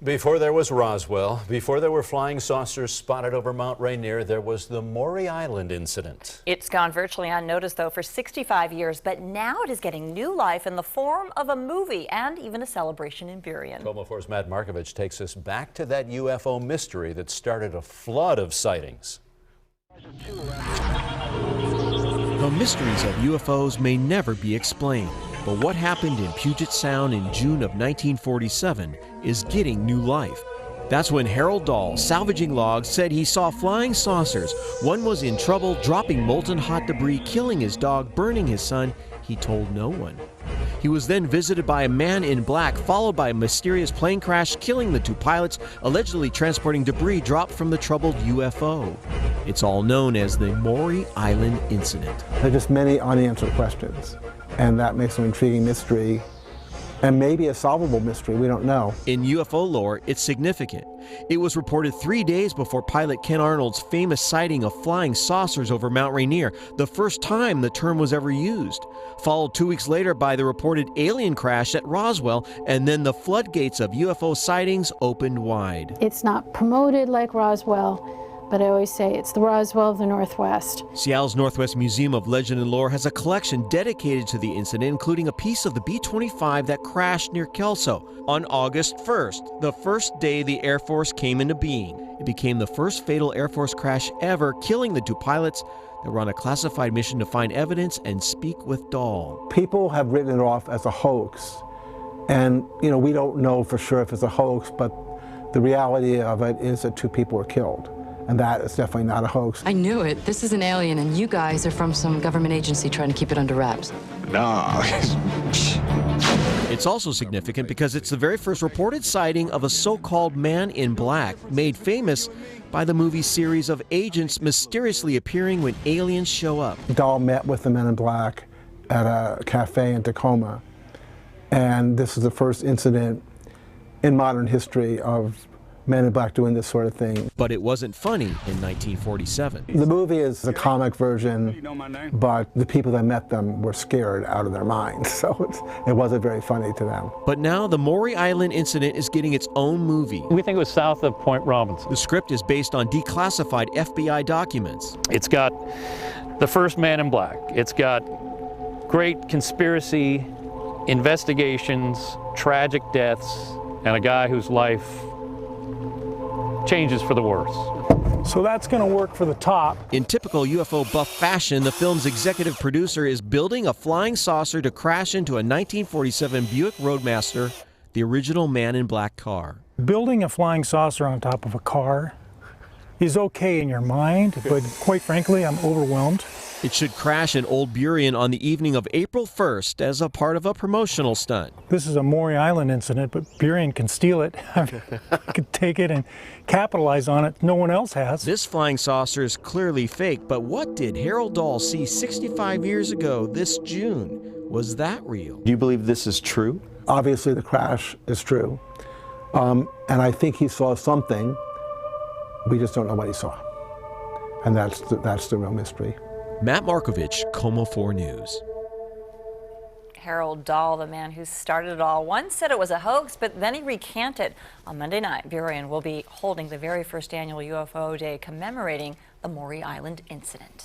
Before there was Roswell, before there were flying saucers spotted over Mount Rainier, there was the Maury Island incident. It's gone virtually unnoticed, though, for 65 years, but now it is getting new life in the form of a movie and even a celebration in Burien. KOMO 4's Matt Markovich takes us back to that UFO mystery that started a flood of sightings. The mysteries of UFOs may never be explained, but what happened in Puget Sound in June of 1947 is getting new life. That's when Harold Dahl, salvaging logs, said he saw flying saucers. One was in trouble, dropping molten hot debris, killing his dog, burning his son. He told no one. He was then visited by a man in black, followed by a mysterious plane crash, killing the two pilots, allegedly transporting debris dropped from the troubled UFO. It's all known as the Maury Island incident. There are just many unanswered questions, and that makes an intriguing mystery, and maybe a solvable mystery, we don't know. In UFO lore, it's significant. It was reported 3 days before pilot Ken Arnold's famous sighting of flying saucers over Mount Rainier, the first time the term was ever used. Followed 2 weeks later by the reported alien crash at Roswell, and then the floodgates of UFO sightings opened wide. It's not promoted like Roswell, but I always say it's the Roswell of the Northwest. Seattle's Northwest Museum of Legend and Lore has a collection dedicated to the incident, including a piece of the B-25 that crashed near Kelso on August 1st, the first day the Air Force came into being. It became the first fatal Air Force crash ever, killing the two pilots that were on a classified mission to find evidence and speak with Dahl. People have written it off as a hoax, and we don't know for sure if it's a hoax, but the reality of it is that two people were killed. And that is definitely not a hoax. I knew it. This is an alien, and you guys are from some government agency trying to keep it under wraps. No. It's also significant because it's the very first reported sighting of a so-called man in black, made famous by the movie series of agents mysteriously appearing when aliens show up. Dahl met with the men in black at a cafe in Tacoma, and this is the first incident in modern history of men in black doing this sort of thing. But it wasn't funny in 1947. The movie is a comic version, but the people that met them were scared out of their minds, so it wasn't very funny to them. But now the Maury Island incident is getting its own movie. We think it was south of Point Robinson. The script is based on declassified FBI documents. It's got the first man in black. It's got great conspiracy, investigations, tragic deaths, and a guy whose life changes for the worse. So that's going to work for the top. In typical UFO buff fashion, the film's executive producer is building a flying saucer to crash into a 1947 Buick Roadmaster, the original Man in Black car. Building a flying saucer on top of a car is okay in your mind, but quite frankly, I'm overwhelmed. It should crash in Old Burien on the evening of April 1st as a part of a promotional stunt. This is a Maury Island incident, but Burien can steal it. I could take it and capitalize on it. No one else has. This flying saucer is clearly fake, but what did Harold Dahl see 65 years ago this June? Was that real? Do you believe this is true? Obviously the crash is true, and I think he saw something. We just don't know what he saw, and that's the real mystery. Matt Markovich, KOMO 4 News. Harold Dahl, the man who started it all, once said it was a hoax, but then he recanted. On Monday night, Burien will be holding the very first annual UFO Day commemorating the Maury Island incident.